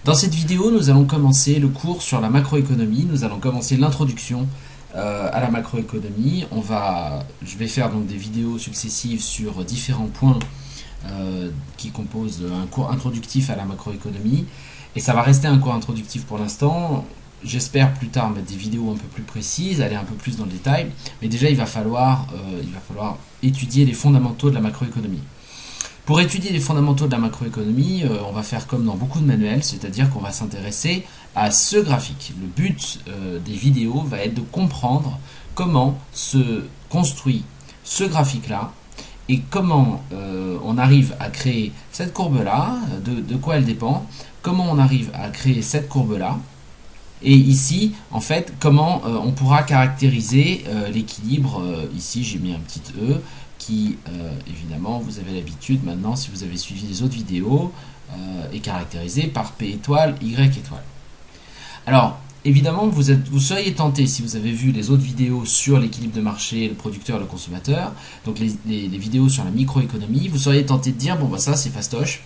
Dans cette vidéo, nous allons commencer le cours sur la macroéconomie. Nous allons commencer l'introduction à la macroéconomie. Je vais faire donc des vidéos successives sur différents points qui composent un cours introductif à la macroéconomie. Et ça va rester un cours introductif pour l'instant. J'espère plus tard mettre des vidéos un peu plus précises, aller un peu plus dans le détail. Mais déjà, il va falloir étudier les fondamentaux de la macroéconomie. Pour étudier les fondamentaux de la macroéconomie, on va faire comme dans beaucoup de manuels, c'est-à-dire qu'on va s'intéresser à ce graphique. Le but des vidéos va être de comprendre comment se construit ce graphique-là et comment on arrive à créer cette courbe-là, de quoi elle dépend, comment on arrive à créer cette courbe-là, et ici, en fait, comment on pourra caractériser l'équilibre. Ici, j'ai mis un petit E qui, évidemment, vous avez l'habitude maintenant, si vous avez suivi les autres vidéos, est caractérisé par P étoile, Y étoile. Alors, évidemment, vous seriez tenté, si vous avez vu les autres vidéos sur l'équilibre de marché, le producteur et le consommateur, donc les vidéos sur la microéconomie, vous seriez tenté de dire, bon, bah ça, c'est fastoche.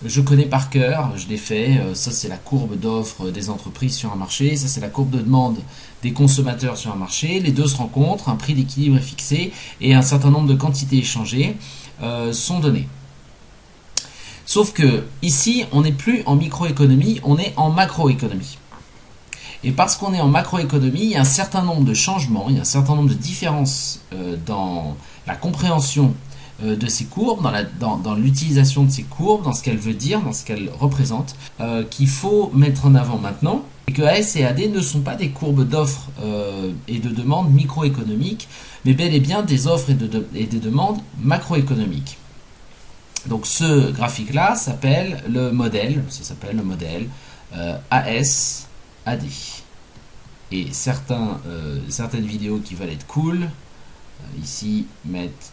Je connais par cœur, je l'ai fait, ça c'est la courbe d'offre des entreprises sur un marché, ça c'est la courbe de demande des consommateurs sur un marché, les deux se rencontrent, un prix d'équilibre est fixé et un certain nombre de quantités échangées sont données. Sauf que ici, on n'est plus en microéconomie, on est en macroéconomie. Et parce qu'on est en macroéconomie, il y a un certain nombre de changements, il y a un certain nombre de différences dans la compréhension de ces courbes, dans l'utilisation de ces courbes, dans ce qu'elles veulent dire, dans ce qu'elles représentent, qu'il faut mettre en avant maintenant, et que AS et AD ne sont pas des courbes d'offres et de demandes microéconomiques, mais bel et bien des offres et des demandes macroéconomiques. Donc ce graphique-là s'appelle le modèle, AS-AD. Et certaines vidéos qui veulent être cool, ici mettent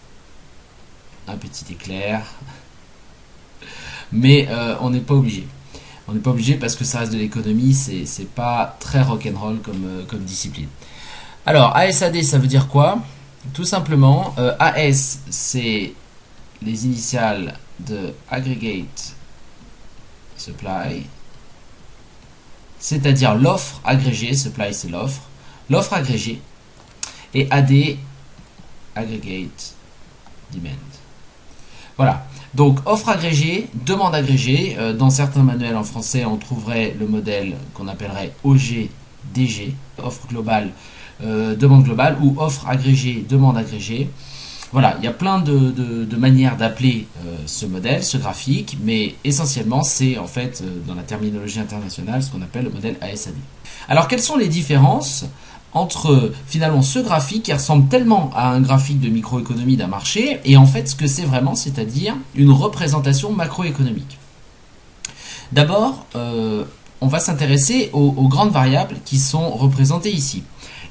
un petit éclair, mais on n'est pas obligé. On n'est pas obligé parce que ça reste de l'économie, c'est pas très rock'n'roll comme discipline. Alors, ASAD, ça veut dire quoi? Tout simplement, AS, c'est les initiales de Aggregate Supply, c'est-à-dire l'offre agrégée, supply c'est l'offre agrégée, et AD, Aggregate Demand. Voilà, donc offre agrégée, demande agrégée. Dans certains manuels en français, on trouverait le modèle qu'on appellerait OG-DG, offre globale, demande globale, ou offre agrégée, demande agrégée. Voilà, il y a plein de manières d'appeler ce modèle, ce graphique, mais essentiellement, c'est en fait, dans la terminologie internationale, ce qu'on appelle le modèle ASAD. Alors, quelles sont les différences entre finalement ce graphique qui ressemble tellement à un graphique de microéconomie d'un marché et en fait ce que c'est vraiment, c'est-à-dire une représentation macroéconomique. D'abord, on va s'intéresser aux grandes variables qui sont représentées ici.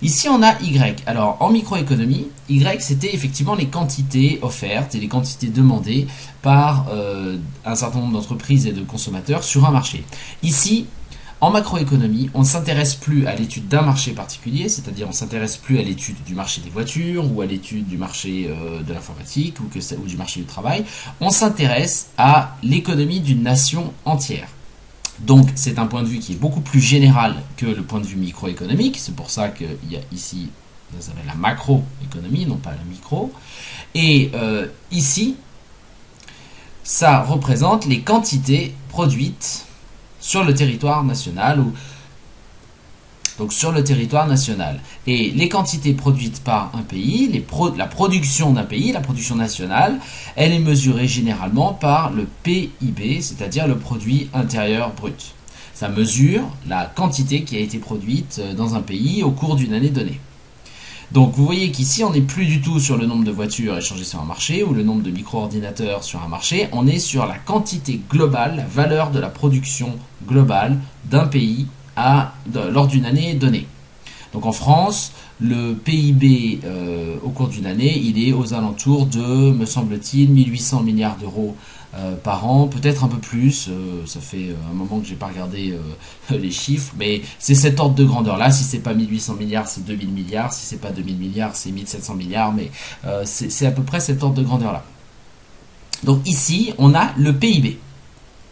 Ici, on a Y. Alors, en microéconomie, Y, c'était effectivement les quantités offertes et les quantités demandées par un certain nombre d'entreprises et de consommateurs sur un marché. Ici, en macroéconomie, on ne s'intéresse plus à l'étude d'un marché particulier, c'est-à-dire on ne s'intéresse plus à l'étude du marché des voitures ou à l'étude du marché de l'informatique ou du marché du travail. On s'intéresse à l'économie d'une nation entière. Donc c'est un point de vue qui est beaucoup plus général que le point de vue microéconomique. C'est pour ça qu'il y a ici la macroéconomie, non pas la micro. Et ici, ça représente les quantités produites sur le territoire national, donc sur le territoire national. Et les quantités produites par un pays, la production d'un pays, la production nationale, elle est mesurée généralement par le PIB, c'est-à-dire le produit intérieur brut. Ça mesure la quantité qui a été produite dans un pays au cours d'une année donnée. Donc vous voyez qu'ici on n'est plus du tout sur le nombre de voitures échangées sur un marché ou le nombre de micro-ordinateurs sur un marché, on est sur la quantité globale, la valeur de la production globale d'un pays lors d'une année donnée. Donc en France, le PIB au cours d'une année, il est aux alentours de, me semble-t-il, 1800 milliards d'euros par an, peut-être un peu plus, ça fait un moment que j'ai pas regardé les chiffres, mais c'est cet ordre de grandeur là. Si c'est pas 1800 milliards, c'est 2000 milliards, si c'est pas 2000 milliards, c'est 1700 milliards, mais c'est à peu près cet ordre de grandeur là. Donc ici, on a le PIB.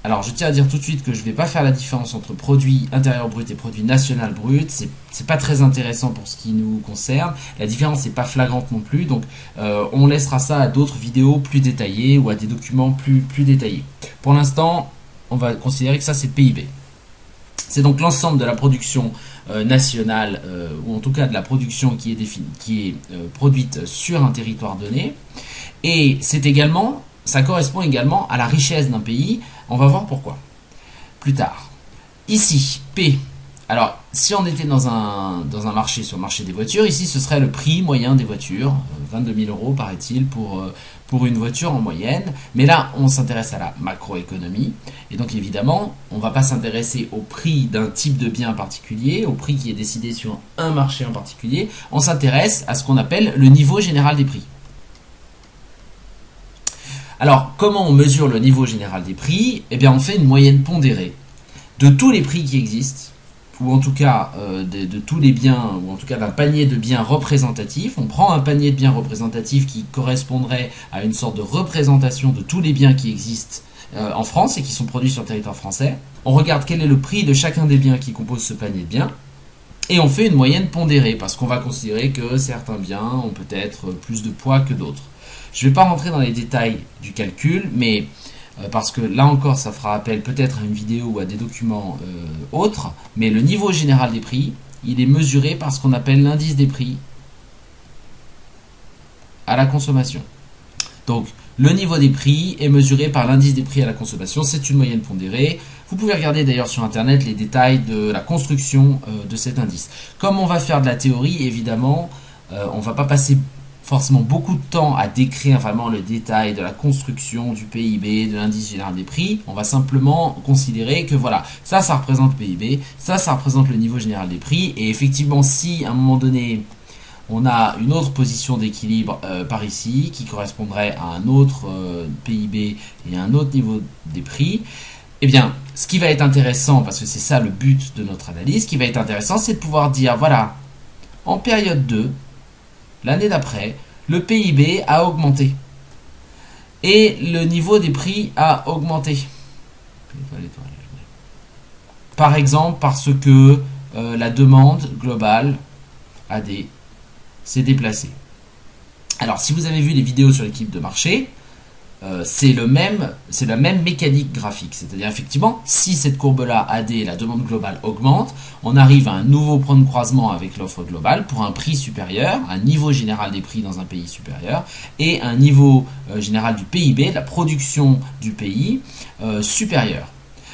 Alors, je tiens à dire tout de suite que je ne vais pas faire la différence entre produit intérieur brut et produit national brut. C'est pas très intéressant pour ce qui nous concerne. La différence n'est pas flagrante non plus. Donc, on laissera ça à d'autres vidéos plus détaillées ou à des documents plus détaillés. Pour l'instant, on va considérer que ça, c'est PIB. C'est donc l'ensemble de la production nationale, ou en tout cas de la production qui est produite sur un territoire donné. Et ça correspond également à la richesse d'un pays. On va voir pourquoi plus tard. Ici, P. Alors, si on était dans un marché, sur le marché des voitures, ici ce serait le prix moyen des voitures, 22 000 euros paraît-il pour une voiture en moyenne. Mais là, on s'intéresse à la macroéconomie. Et donc évidemment, on ne va pas s'intéresser au prix d'un type de bien particulier, au prix qui est décidé sur un marché en particulier. On s'intéresse à ce qu'on appelle le niveau général des prix. Alors, comment on mesure le niveau général des prix? Eh bien, on fait une moyenne pondérée de tous les prix qui existent, ou en tout cas de tous les biens, ou en tout cas d'un panier de biens représentatifs. On prend un panier de biens représentatifs qui correspondrait à une sorte de représentation de tous les biens qui existent en France et qui sont produits sur le territoire français. On regarde quel est le prix de chacun des biens qui composent ce panier de biens. Et on fait une moyenne pondérée, parce qu'on va considérer que certains biens ont peut-être plus de poids que d'autres. Je ne vais pas rentrer dans les détails du calcul, mais parce que là encore, ça fera appel peut-être à une vidéo ou à des documents autres, mais le niveau général des prix, il est mesuré par ce qu'on appelle l'indice des prix à la consommation. Donc, le niveau des prix est mesuré par l'indice des prix à la consommation, c'est une moyenne pondérée. Vous pouvez regarder d'ailleurs sur internet les détails de la construction de cet indice. Comme on va faire de la théorie, évidemment, on ne va pas passer forcément beaucoup de temps à décrire vraiment le détail de la construction du PIB, de l'indice général des prix. On va simplement considérer que voilà, ça représente le PIB, ça représente le niveau général des prix. Et effectivement, si à un moment donné, on a une autre position d'équilibre par ici, qui correspondrait à un autre PIB et à un autre niveau des prix, eh bien, ce qui va être intéressant, parce que c'est ça le but de notre analyse, ce qui va être intéressant, c'est de pouvoir dire, voilà, en période 2, l'année d'après, le PIB a augmenté et le niveau des prix a augmenté. Par exemple, parce que la demande globale AD s'est déplacée. Alors, si vous avez vu les vidéos sur l'équipe de marché, c'est la même mécanique graphique. C'est-à-dire, effectivement, si cette courbe-là, AD, la demande globale, augmente, on arrive à un nouveau point de croisement avec l'offre globale pour un prix supérieur, un niveau général des prix dans un pays supérieur, et un niveau général du PIB, la production du pays, supérieur.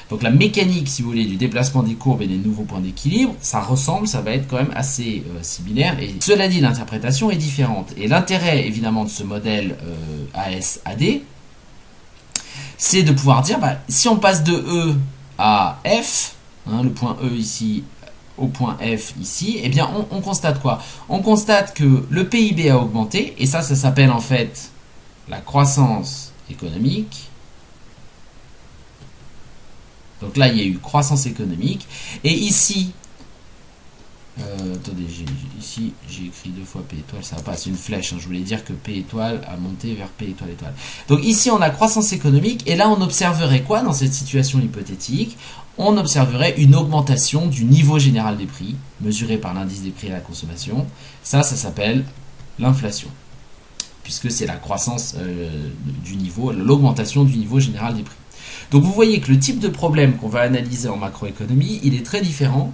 Donc la mécanique, si vous voulez, du déplacement des courbes et des nouveaux points d'équilibre, ça va être quand même assez similaire. Et cela dit, l'interprétation est différente. Et l'intérêt, évidemment, de ce modèle AS-AD, c'est de pouvoir dire, si on passe de E à F, le point E ici au point F ici, eh bien on constate quoi? On constate que le PIB a augmenté, et ça s'appelle en fait la croissance économique. Donc là, il y a eu croissance économique. Et ici, attendez, ici j'ai écrit 2 fois P étoile, ça va pas, c'est une flèche. Je voulais dire que P étoile a monté vers P étoile étoile. Donc ici, on a croissance économique. Et là, on observerait quoi dans cette situation hypothétique? On observerait une augmentation du niveau général des prix, mesuré par l'indice des prix à la consommation. Ça s'appelle l'inflation, puisque c'est la croissance du niveau, l'augmentation du niveau général des prix. Donc vous voyez que le type de problème qu'on va analyser en macroéconomie, il est très différent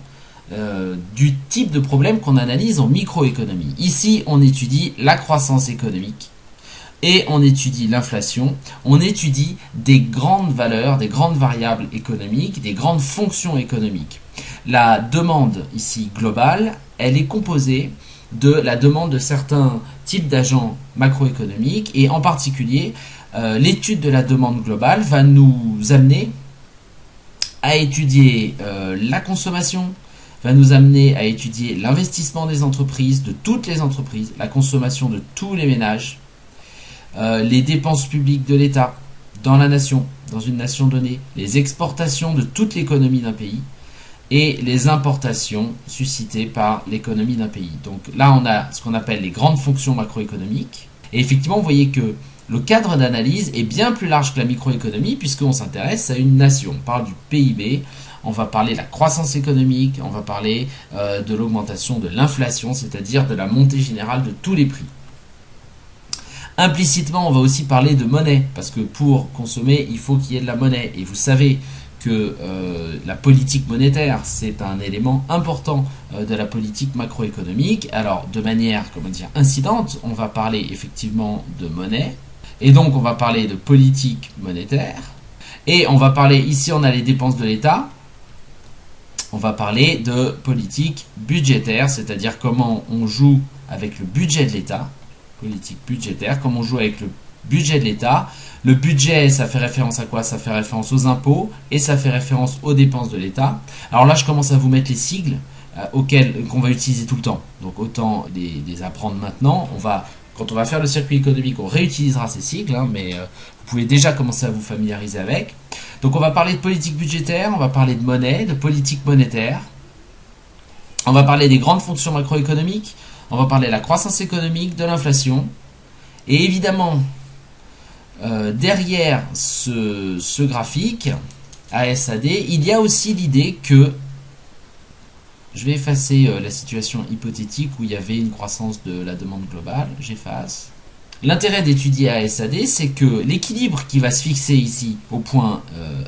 du type de problème qu'on analyse en microéconomie. Ici, on étudie la croissance économique et on étudie l'inflation. On étudie des grandes valeurs, des grandes variables économiques, des grandes fonctions économiques. La demande ici globale, elle est composée de la demande de certains types d'agents macroéconomiques et en particulier l'étude de la demande globale va nous amener à étudier la consommation, va nous amener à étudier l'investissement des entreprises, de toutes les entreprises, la consommation de tous les ménages, les dépenses publiques de l'État dans la nation, dans une nation donnée, les exportations de toute l'économie d'un pays et les importations suscitées par l'économie d'un pays. Donc là, on a ce qu'on appelle les grandes fonctions macroéconomiques. Et effectivement, vous voyez que le cadre d'analyse est bien plus large que la microéconomie puisqu'on s'intéresse à une nation. On parle du PIB, on va parler de la croissance économique, on va parler de l'augmentation de l'inflation, c'est-à-dire de la montée générale de tous les prix. Implicitement, on va aussi parler de monnaie, parce que pour consommer, il faut qu'il y ait de la monnaie. Et vous savez que la politique monétaire, c'est un élément important de la politique macroéconomique. Alors, de manière, incidente, on va parler effectivement de monnaie, et donc on va parler de politique monétaire, et on va parler, ici on a les dépenses de l'État, on va parler de politique budgétaire, c'est-à-dire comment on joue avec le budget de l'État, politique budgétaire, comment on joue avec le budget de l'État. Le budget, ça fait référence à quoi? Ça fait référence aux impôts et ça fait référence aux dépenses de l'État. Alors là, je commence à vous mettre les sigles qu'on va utiliser tout le temps. Donc autant les apprendre maintenant. Quand on va faire le circuit économique, on réutilisera ces sigles, mais vous pouvez déjà commencer à vous familiariser avec. Donc on va parler de politique budgétaire, on va parler de monnaie, de politique monétaire. On va parler des grandes fonctions macroéconomiques. On va parler de la croissance économique, de l'inflation. Et évidemment, derrière ce graphique, ASAD, il y a aussi l'idée que, je vais effacer la situation hypothétique où il y avait une croissance de la demande globale, j'efface. L'intérêt d'étudier ASAD, c'est que l'équilibre qui va se fixer ici au point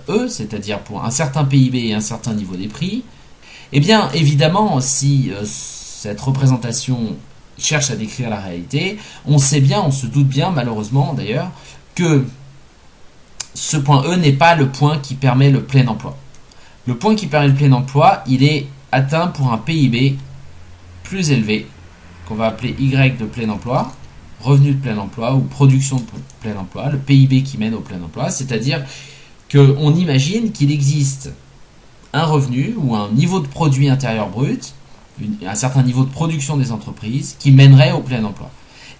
E, c'est-à-dire pour un certain PIB et un certain niveau des prix, eh bien évidemment, si cette représentation cherche à décrire la réalité, on sait bien, on se doute bien, malheureusement d'ailleurs, que ce point E n'est pas le point qui permet le plein emploi. Le point qui permet le plein emploi, il est atteint pour un PIB plus élevé, qu'on va appeler Y de plein emploi, revenu de plein emploi ou production de plein emploi, le PIB qui mène au plein emploi, c'est-à-dire qu'on imagine qu'il existe un revenu ou un niveau de produit intérieur brut, un certain niveau de production des entreprises qui mènerait au plein emploi.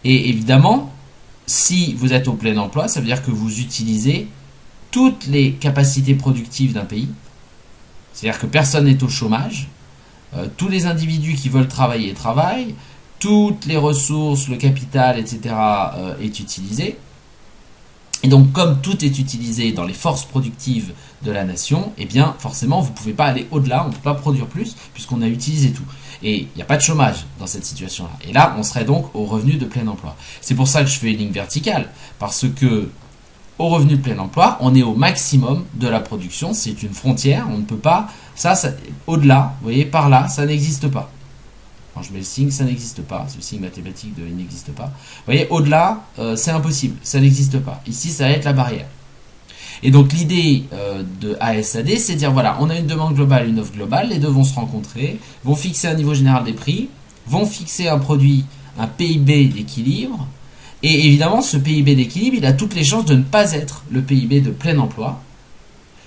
Et évidemment, si vous êtes au plein emploi, ça veut dire que vous utilisez toutes les capacités productives d'un pays. C'est-à-dire que personne n'est au chômage. Tous les individus qui veulent travailler travaillent. Toutes les ressources, le capital, etc. Est utilisé. Et donc, comme tout est utilisé dans les forces productives de la nation, eh bien, forcément, vous ne pouvez pas aller au-delà, on ne peut pas produire plus, puisqu'on a utilisé tout. Et il n'y a pas de chômage dans cette situation-là. Et là, on serait donc au revenu de plein emploi. C'est pour ça que je fais une ligne verticale, parce que au revenu de plein emploi, on est au maximum de la production, c'est une frontière, on ne peut pas, ça au-delà, vous voyez, par là, ça n'existe pas. Quand je mets le signe, ça n'existe pas. Ce signe mathématique il n'existe pas. Vous voyez, au-delà, c'est impossible. Ça n'existe pas. Ici, ça va être la barrière. Et donc, l'idée de ASAD, c'est de dire, voilà, on a une demande globale, une offre globale. Les deux vont se rencontrer, vont fixer un niveau général des prix, vont fixer un produit, un PIB d'équilibre. Et évidemment, ce PIB d'équilibre, il a toutes les chances de ne pas être le PIB de plein emploi.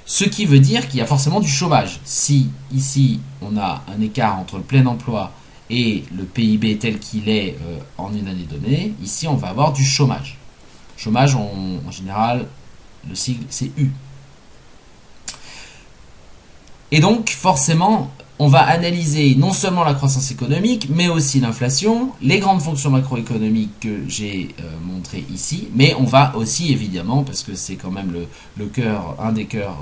Ce qui veut dire qu'il y a forcément du chômage. Si, ici, on a un écart entre le plein emploi et le PIB tel qu'il est en une année donnée, ici on va avoir du chômage. Chômage, en général, le sigle c'est U. Et donc forcément, on va analyser non seulement la croissance économique, mais aussi l'inflation, les grandes fonctions macroéconomiques que j'ai montrées ici, mais on va aussi évidemment, parce que c'est quand même le cœur, un des cœurs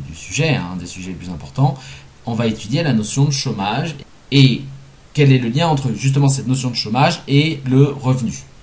du sujet, un des sujets les plus importants, on va étudier la notion de chômage et quel est le lien entre justement cette notion de chômage et le revenu.